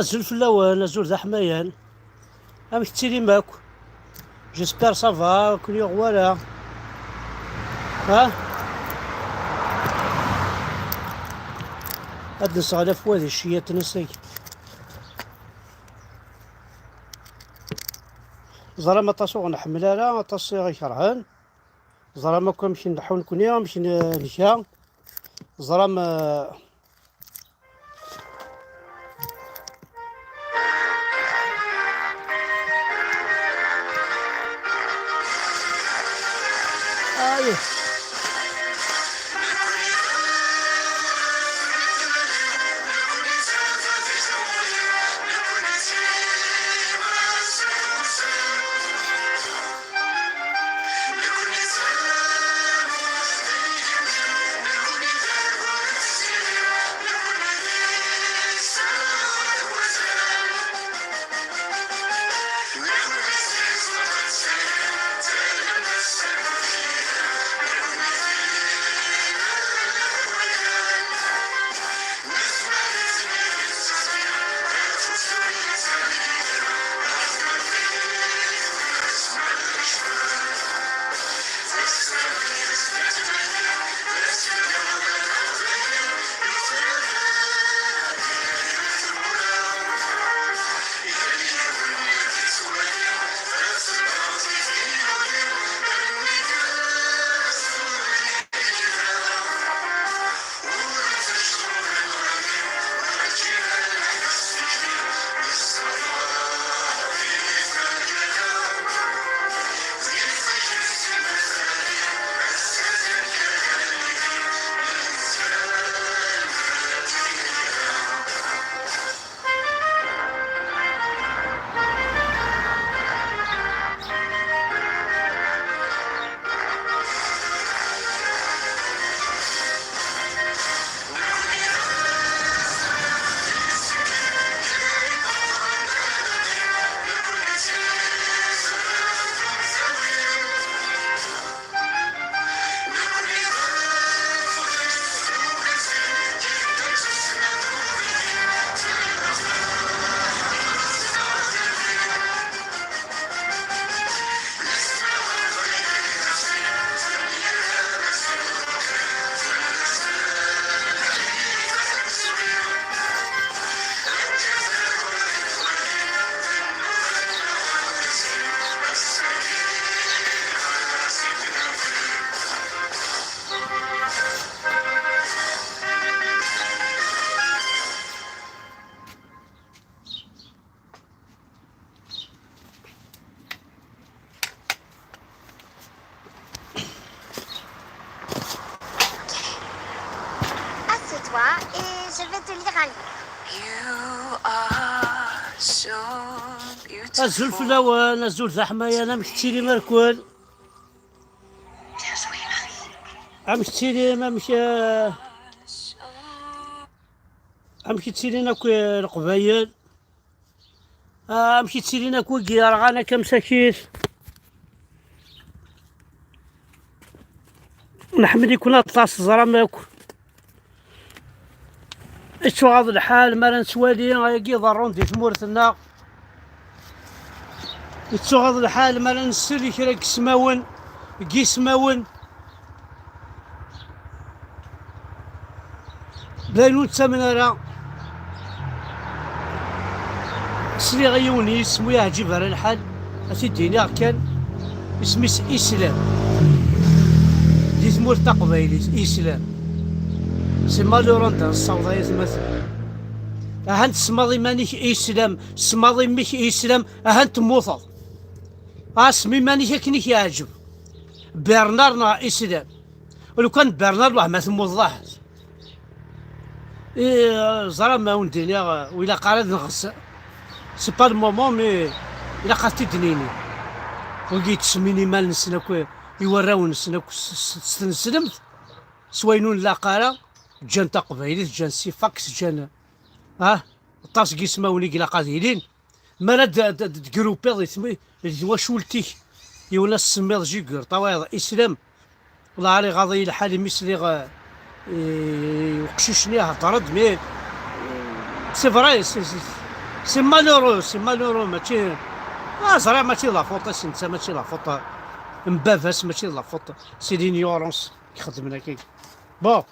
azul fell-awen, azul d aḥmayan, amek tettilim akk? J'espère ça va, kul yuɣ wara. Ha? ad nesɣalaf wa di cceyat-nsen. ẓram aṭas ur ɣ-nḥemmel ara, aṭas i ɣ-ikerhen. ẓram akk amek nleḥḥu nekni, amek nga. ẓram toi et je vais te lire un livre. الزول في الاوان الزول ذا حماية انا مشتي لي مركول امشتي لي ما مش امشتي لي ناكو القبايل امشتي لي ناكو كيار غانا كمساكيت نحمد يكون اطلاس زرا ماكو اشتو غاض الحال ما نسوالي غايقي ضرون دي ثمورتنا اشتو غاض الحال ما نسلي كرا كسماون كيسماون بلاينو تسامن راه سلي غيوني اسمو يعجب على الحال اسيديني كان اسمي اسلام دي ثمور تقبايلي اسلام سي مالورون دا الصوضية مثلا اهانت سماضي مانيك اسلام سماضي ميك اسلام اهانت موثض اسمي مانيك كنيك يعجب برنار نا اسلام ولو كان برنار واه ما ثمو الظاهر زرا ما ونديني وإلا قارد نغص سي با المومون مي إلا قاتي دنيني وقيت سميني مال نسناكو يوراو نسناكو ستنسلمت سوينون لا قارا جان تقبايلي جان سيفاكس جان طاس كيسماوني كلا قاديلين مالا تكروبي سمي واش ولتيك يولا السميض جيكر طوايض اسلام والله علي غاضي الحالي مثلي وقشيشني هضرد مي سي فري سي مالورو ماشي زرا ماشي لا فوط سنتا ماشي لا فوط مبافاس ماشي لا فوط سي لينيورونس يخدمنا كيك بون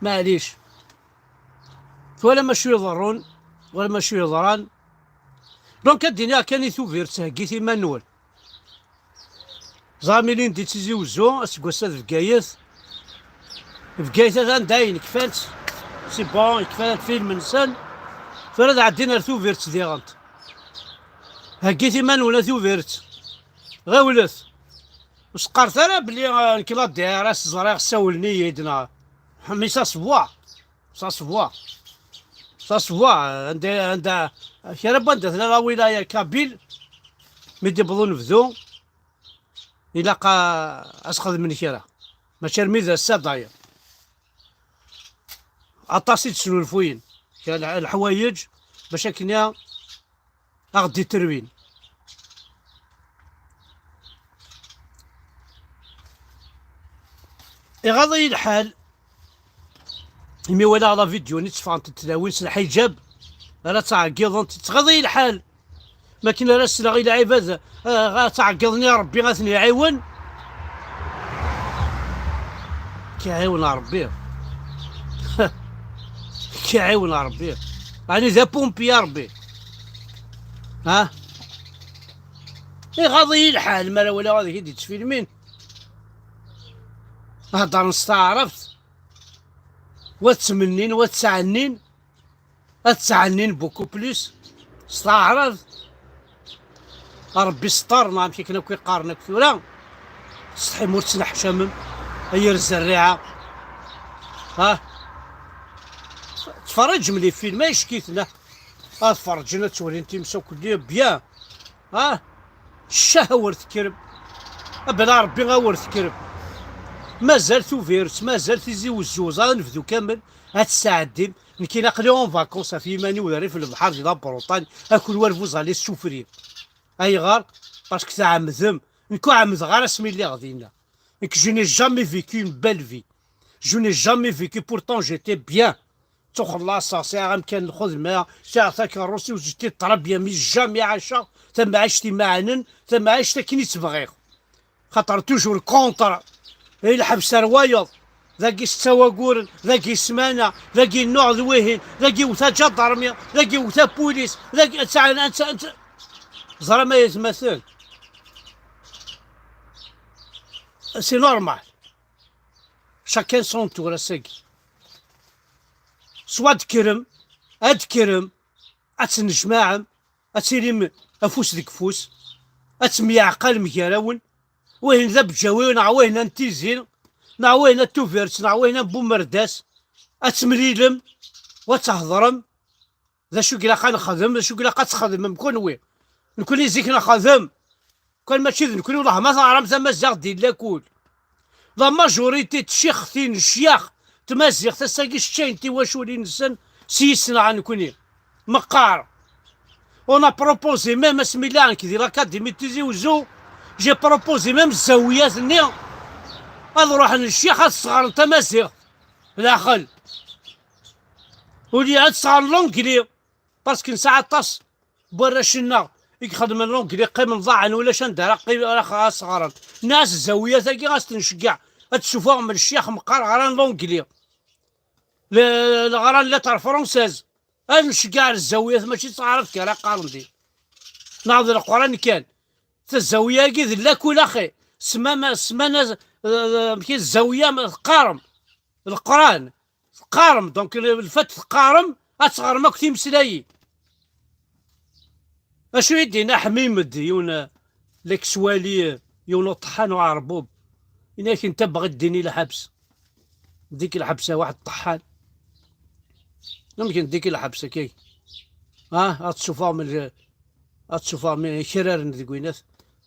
معليش ولا ماشي يضرون ولا ماشي يضران دونك الدنيا كان ثوفيرت هكيتي مانوال زاميلين دي تيزي وزو اسكوسات في كايث في كايث هذا داين كفات سي بون كفات فيلم نسان فراد عدينا ثوفيرت ديغانت هكيتي مانوال ثوفيرت غاولت وسقرت انا بلي الكلاط ديال راس زريغ ساولني يدنا مي سا سوا عند كرا بندت لا ولايه كابيل ميدي بلون نفذو إلا أسخذ من كرا ماشي رميذا الساد داير عطاسي تسلو الفوين كان الحوايج باش كنا أغدي تروين يغضي الحال مي ولا على فيديو نتفانت التلاوين الحجاب راه تعقيض تغضي الحال ما كاين لا سلا غير العباد غاتعقضني ربي غاثني يعاون كيعاون ربي كيعاون ربي يعني ذا بومبي يا ربي غاضي الحال ما ولا غادي كيدي تفيلمين هضر نستعرفت وتمنين وتسعنين اتسعنين بوكو بليس استعرض ربي سترنا كي كنا كيقارنك ثورا سطحي مورتنا حشامم هي الزريعه تفرج ملي فيلم ما يشكيتنا تفرجنا تولي انت مسوكل بيان الشهوة ورث كرب بلا ربي غاورث كرب مازال ثوفيرت مازال تيزي وزوز نفذو كامل هاد الساعة ديم كي ناقلي اون فاكونس في يماني ولا في البحر ديال بروطاني اكل ورفوز على السوفري اي غار باسكو تا عمذم نكون عمذ غير اسمي اللي غادينا جو ني جامي فيكو اون بيل في جو ني جامي فيكو بورتون جيتي بيان تخلص ساعة كان الخدمة ساعة كروسي وجيتي طرابيا مي جامي عاشا ثم عشتي معنا ثم عشت كي تبغيغ خاطر توجور كونتر الحبس روايض ذاكي ستواقورن ذاكي سمانة ذاكي النوع ذويهن ذاكي وتا جدرمية ذاكي وتا بوليس ذاكي انت زرا ما يتمثل سي نورمال شاكين سون تور اساكي سوا تكرم ادكرم اتنجماعم اتيريم افوس ديك فوس اتميعقل مكراون وين ذا بجاوي نعوينا نتيزين نعوينا توفيرت نعوينا بومرداس اتمليلم وتهضرم ذا شو كلا خنخدم ذا شو كلا قتخدم نكون نكون يزيك نخدم كان ماشي نكون والله ما تعرف زعما الزاغ ديال لاكول لا ماجوريتي تشيختين الشياخ تمازيغ تساقي الشاينتي واش ولي نسن سيسنا غنكوني مقار اون بروبوزي ميم اسمي الله كي لاكاديمي تيزي وزو جي بروبوزي ميم الزاويات ني غاد نروح للشيخ الصغار تمازيغ داخل ولي هاد صغار لونكلي باسكو نساعد طاس براشنا يخدم لونكلي قيم نضاعن ولا شندار قيم راه صغار ناس الزاويه ثاكي غاس تنشكع تشوفوها من الشيخ مقار غران لونكلي الغران لتر فرونسيز نشكع الزاويه ماشي تعرف كي راه قارندي ناض القران كان الزاويه كي لاكل اخي سما كي الزاويه قارم القران قارم دونك الفت قارم اصغر ما كنت مسلاي اشو يدينا حميمد يونا لك سوالي يونا طحان وعربوب إنك انت بغيت ديني لحبس ديك الحبسه واحد طحان يمكن ديك الحبسه كي غتشوفها من شرار ندقوينات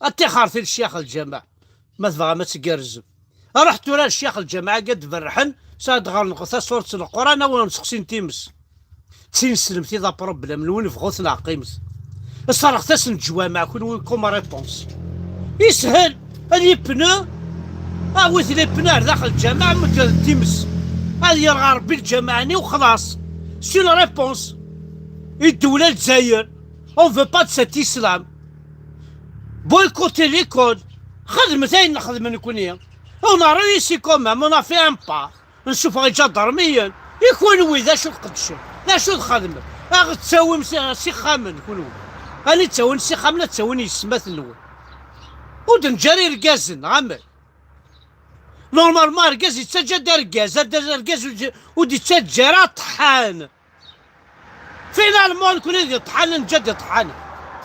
اتخارتي الشيخ الجامع ما تبغى ما تقرزم رحت ورا الشيخ الجامع قد فرحن صاد غير نقصها صورة القرآن ولا نسقسي تيمس تنسلمتي ذا بروبليم لون فغوثنا قيمس صرخت اسن الجوامع كون كوم ريبونس يسهل اللي بنا ويث لي بنا داخل الجامع مثل تيمس هذه يرغى ربي الجامعني وخلاص سي لا ريبونس الدولة الجزائر اون فو با سيت اسلام بويكوتي ليكول خدمت اين نخدم نكونيا اون ريسي كومام اون في ان با نشوف غير جدرميا يكون ويدا شو القدش لا شو الخدمة تساوم سي خامن يكون أنا تساون سي خامنة تساوني السمات الأول ودنجاري ركازن عمل نورمالمون ركاز يتسجل دار ركاز ودي تسجل طحان فينالمون نكون يدير طحان نجد طحان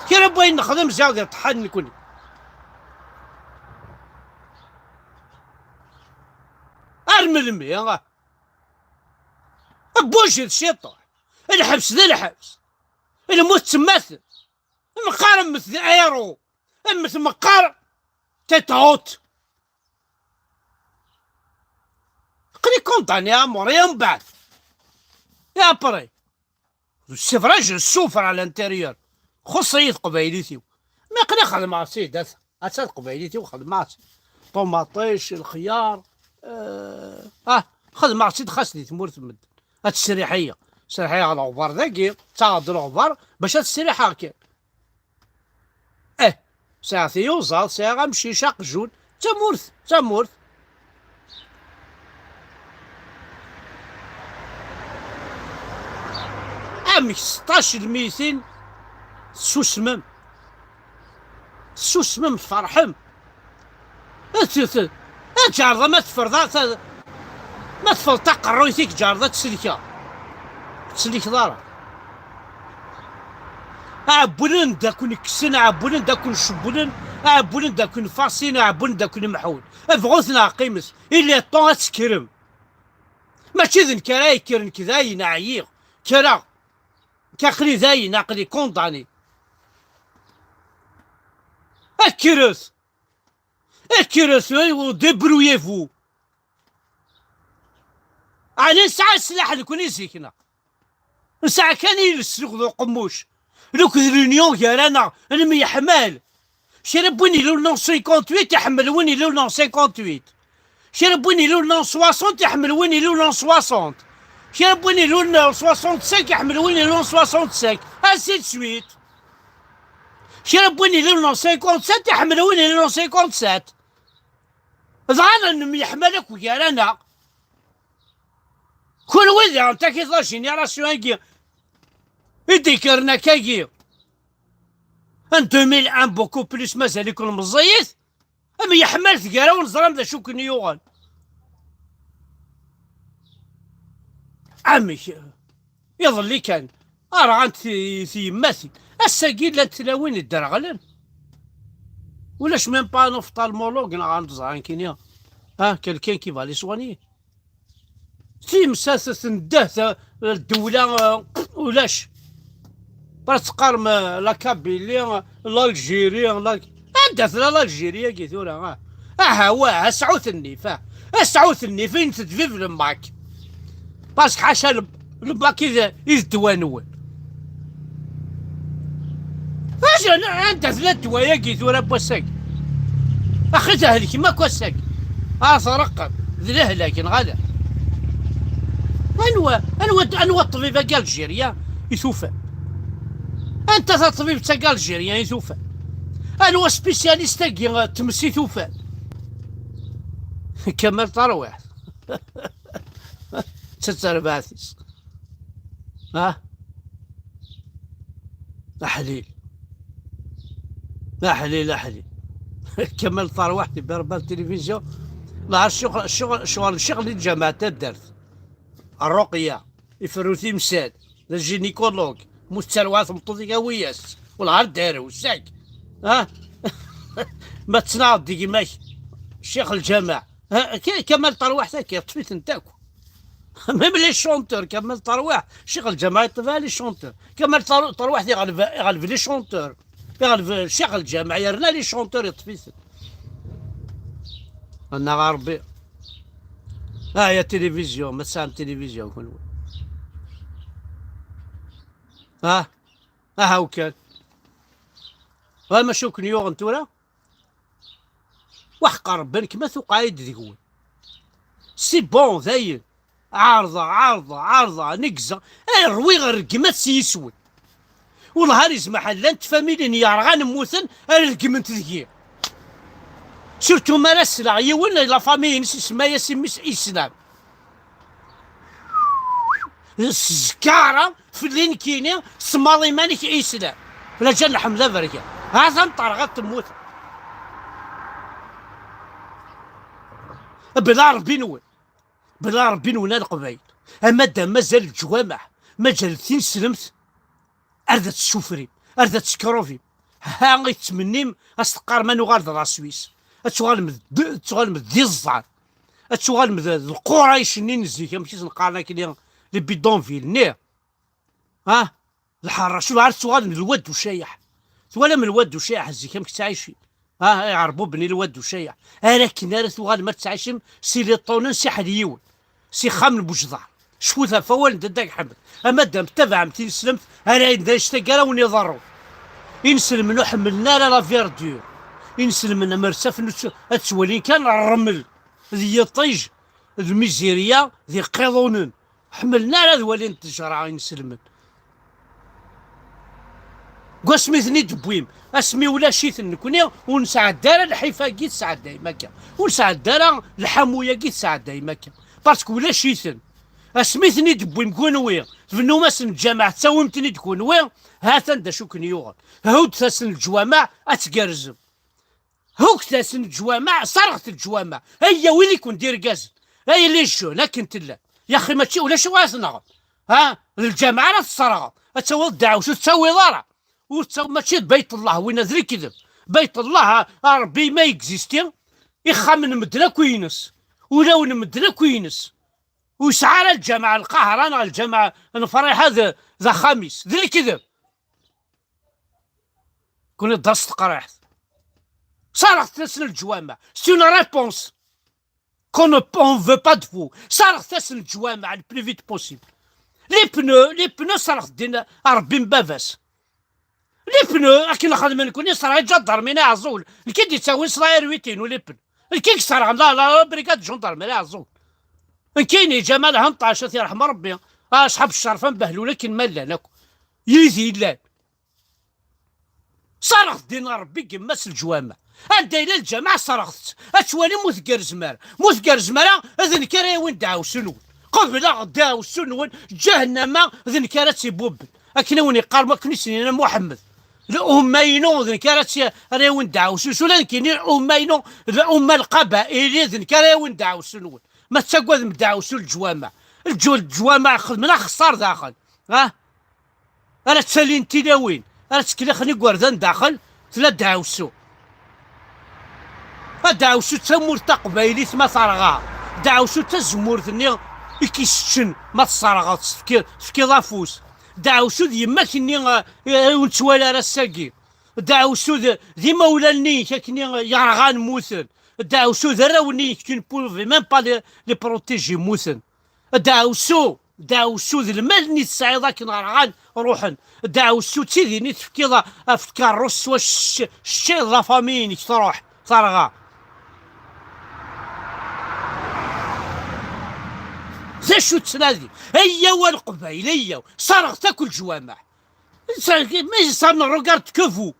كي راه باغي نخدم زاد طحان نكون ارملمي بوجه الشيطان الحبس ذا الحبس الموت تماثل مقارن مثل ايرو مثل مقار تتعوت قري كونطاني يا موريا من بعد يا بري السفراج السوفر على الانتيريور خصيت قبايليتي ما قري خدم مع سيد هات قبايليتي وخدم مع طوماطيش الخيار خدم مع سيد خاصني تمور تمد هاد السريحيه على الغبار ذاكي تعاود الغبار باش هاد السريحه كي ساعتي يوصل ساعة غنمشي شاق جون تمورث عامي 16 الميتين سوسمم تفرحم جارضة ما تفرض تقرويتيك جارضة تسليك دارا عبولن داكون كسن عبولن داكون شبولن عبولن داكون فاسين عبولن داكون محول بغوثنا قيمس إلا طون تسكرم ماشي ذن كراي كرن كذاي نعيق كرا كاقلي ذاي ناقلي كونداني اكرث ودبرويفو على نسعى السلاح نكون يزيكنا نسعى كان يلسلوك ذو قموش لوك ريونيون كارانا انا مي يحمل شربوني لو نون 58 يحمل ويني لو نون 58 شربوني لو نون 60 يحمل ويني لو نون 60 شربوني لو نون 65 يحمل ويني لو نون 65 انسي سويت شربوني لو نون 57 يحمل ويني لو نون 57 ظهر انهم يحملك وكارانا كل وذي انت كي لا جينيراسيون كي يديكرنا كاكي ان 2001 بوكو بليس مازال يكون مزيت اما يحمل ثقالا ونزرم ذا شو كن يوغل عمي يظل لي كان راه انت في يماثل الساقي لا تلاوين الدرغلن ولاش ميم با نوفطالمولوج غنزران كينيا كالكين كي فالي سواني تيمساسة نداه الدولة ولاش برا تقارم لا كابيلي الجيري عندها لا الجيريا كي ثورة واه اسعوثني اسعوثني فين تدفيف لماك باسك حاشا لماك يدوانون اجا عندها ثلاث دوايا كي ثورة بوساك اخي تهلك ما كوساك ثرقب ذله لكن غدا انوا الطبيب قال الجيريا يثوفى انت الطبيب تاع الجيريا يثوفى انوا سبيسياليست كي تمسي ثوفى كمال طروح تترباثيس احليل احليل كمال طروح بربال التلفزيون لا الشغل الجامعة دارت الرقية يفرو تمثال الجينيكولوج مستروات مطوطيكا وياس والعرض دارو ساك ما تصنعوا ديك شيخ الجامع كمال طروح ذاك طفيت نتاكو ميم لي شونتور كمال طروح شيخ الجامع يطفى لي شونتور كمال طروح يغلب لي شونتور يغلب شيخ الجامع يرنا لي شونتور يطفيت انا غربي يا تلفزيون ما تسام تلفزيون كل هاو كان ما شوك نيوغ انتورا وحقر بنك ما ثقايد ذيكون سي بون ذاين عارضة نقزة روي غير سيسود والله يسمح لان تفاميلين يارغان موثن الرقمنت ذكي سورتو ما راسلا يولنا لا فامي اسمها ياسين اسلام السكارة في اللين كيني سمالي مانك اسلام لا جا الحمله بركه هذا مطرغات تموت بلا ربي نون القبايل اما دا مازال الجوامع ما جالتين سلمت اردت السفري اردت سكروفي ها غيتمنيم استقار ما نغارد را سويس اتشغال دي الزعر اتشغال القرى يشنين الزيكا ماشي نقارنا كي لي بيدونفيل نير الحاره شو عارف تشغال من الود وشايح ولا من الود وشايح الزيكا ماك تعيشي يعربوا بني الود وشايح لكن انا تشغال ما تعيشم سي لي طونن سي حديون سي خامن بوجدار شفوثا فوال داك حمد اما دام تبع متي سلمت انا اشتاق وني ضرو ينسلم منو حملنا لا فيردور ينسلم من مرسف اتسولين كان الرمل ذي الطيج الميزيريا ذي قيضونن حملنا لا ذوالين تجرع ينسلمن قسميثني دبويم اسمي ولا شيث نكوني ونسعى الدار الحيفا كي تسعى دايما كا ونسعى الدار الحمويه كي تسعى دايما كا باسكو ولا شيثن اسميثني دبويم كونوي فنو ماسن الجامع تساومتني تكونوي هاتا دا شوك نيوغ هود تاسن الجوامع اتقرزم هوك تاسن الجوامع صرخت الجوامع هيا ويلي كون دير كازن هيا ليش شو لكن تلا يا اخي ماشي ولا شو غاسنغ الجامعه راه تصرغ تسوي الدعوه شو تسوي ضرع ماشي بيت الله وين ذري كذب بيت الله ربي ما يكزيستي يخمن مدنا كوينس ولا مدنا كوينس وسعر الجامعة القاهرة الجامعة الفريح هذا ذا خامس ذي كذب كون درست قريح صارت تسن الجوامع سي اون ريبونس كون اون فو با دو فو صارت تسن الجوامع البلو فيت بوسيبل لي بنو صارت دينا ربي مبافاس لي بنو راكي خدم نكون صرا جدرمينا عزول الكي دي تساوي صراير ويتين ولي بن الكي صرا لا بريكاد جندرمينا عزول كاين جمال هنطاش يرحم ربي اصحاب الشرف نبهلو لكن مالا ناكو يزي لا صرخت دينا ربي كماس الجوامع انت الى الجامع صرخت اتوالي موثقر زمارة اذن كرا وين دعاو سنون قبل غداو سنون جهنم اذن كرا سيبوب اكن وين يقال ما كنيس انا محمد الأمينو ذن كرا وين دعاو سنون كاين الأمينو الأمة القبائل ذن كرا وين دعاو سنون ما تسقوا مدعو سو الجوامع الجوامع خدمنا خسار داخل انا تسالين تيداوين انا تكلخني قردان داخل تلا دعوسو دعوسو تمور تقبايلي ثما ثرغا دعوسو تزمور ثني كيستشن ما تصرغ تفكي ضافوس دعوسو يما كني ونتوالى راه الساقي دعوسو ديما ولاني كني يرغان موثن دعوسو ذراوني كي نبوفي ميم با لي بروتيجي موثن دعوسو المال ني تسعيضا كي نرغان روحن دعوسو تيديني تفكي افكار روس واش الشيء لا فاميني تروح ترغى ذا شو تنادي هيا والقبائل هيا صارغ تاكل جوامع ما ça ne regarde que vous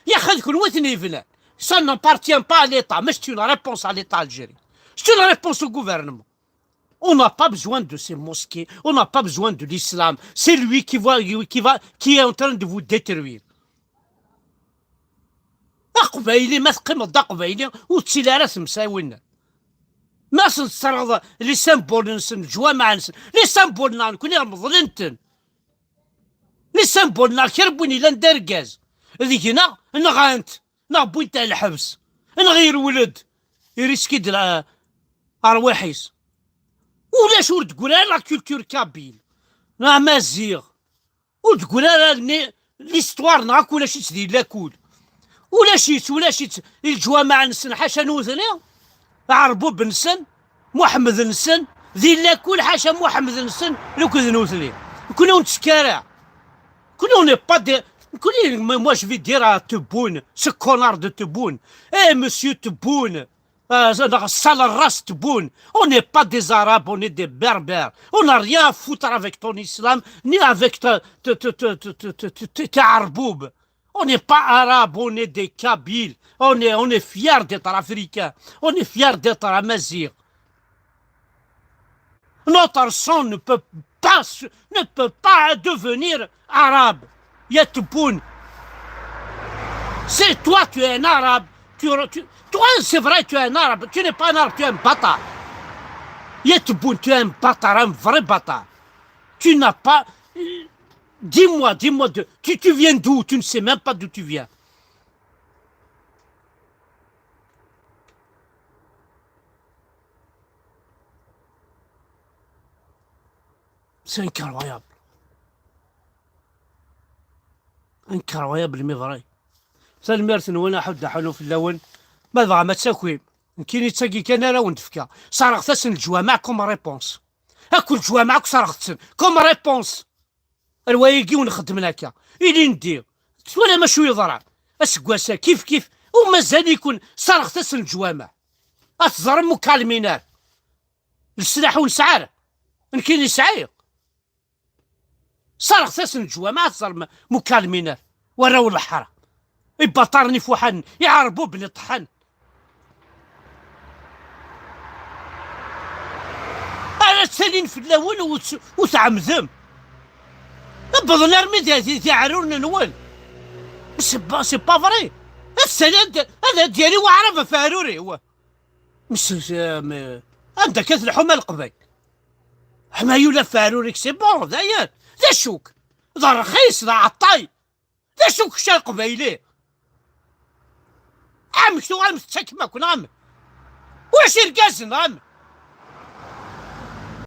يا اخي كل وثني فلان ça n'appartient pas à l'État mais c'est une réponse à l'État algérien c'est une réponse au gouvernement. On n'a pas besoin de ces mosquées, on n'a pas besoin de l'islam, c'est lui qui est en train de vous détruire. قبائلي ما تقيم ضد قبائلي وتسيل راس مساوينا ما تسترغ لي سامبول نسن جوامع نسن لي سامبول نان كوني مظلنتن لي سامبول نان كربوني لا ندركاز هذيك هنا نغانت نغبوين تاع الحبس نغير ولد يريسكي د ارواحيس ولاش ور تقول لا كولتور كابيل لا مازيغ وتقول لا ليستوار ناك ولا شي تدير لاكول ولا شيت الجوامع نسن حاشا نوثني عربو بنسن محمد نسن ذي لاكول حاشا محمد نسن لو كذا نوثني كنا نتسكارع كنا ني با دي كل moi je vais dire à Tebboune ce connard de Tebboune monsieur Tebboune sale race Tebboune on n'est pas des arabes on est des berbères on n'a rien à foutre avec ton islam ni avec tes arboubes. On n'est pas arabe, on est des Kabyles. On est fiers d'être africains. On est fiers d'être amazigh. Notre sang ne peut pas devenir arabe. Yatouboun. C'est toi, tu es un arabe. Toi, c'est vrai, tu es un arabe. Tu n'es pas un arabe, tu es un bâtard. Yatouboun, tu es un bâtard, un vrai bâtard. Tu n'as pas... Dis-moi, tu viens d'où? Tu ne sais même pas d'où tu viens. C'est incroyable. Incroyable mais vrai. سالميرتن وانا حد حلو في اللون ما بغا ما تساكوي كاين يتساقي كان راه ونتفكا صرغتسن الجوامع كوم ريبونس هاكل جوامعك صرغتسن كوم ريبونس الوايقي ونخدم هكا إلي ندير ولا ما شويه ضرع اسكواسا كيف ومازال يكون صرغتسن الجوامع اتزرم مكالمينار السلاح ونسعر كاين يسعيق صرغتسن الجوامع اتزرم مكالمينار وراو الحاره يبطرني فوحن يعربوا بني طحن انا تسالين في الاول وتعمذم بضنا رمي تعرون نول سي با فري السلام هذا ديالي وعرفه فاروري هو مش عندك كثر حمى القبيل حمايو لا فاروريك سي بون داير ذا شوك ذا رخيص ذا عطاي ذا شوك شا قبيلي عمك تو عم تسكمك عمك واش يرقازن عمك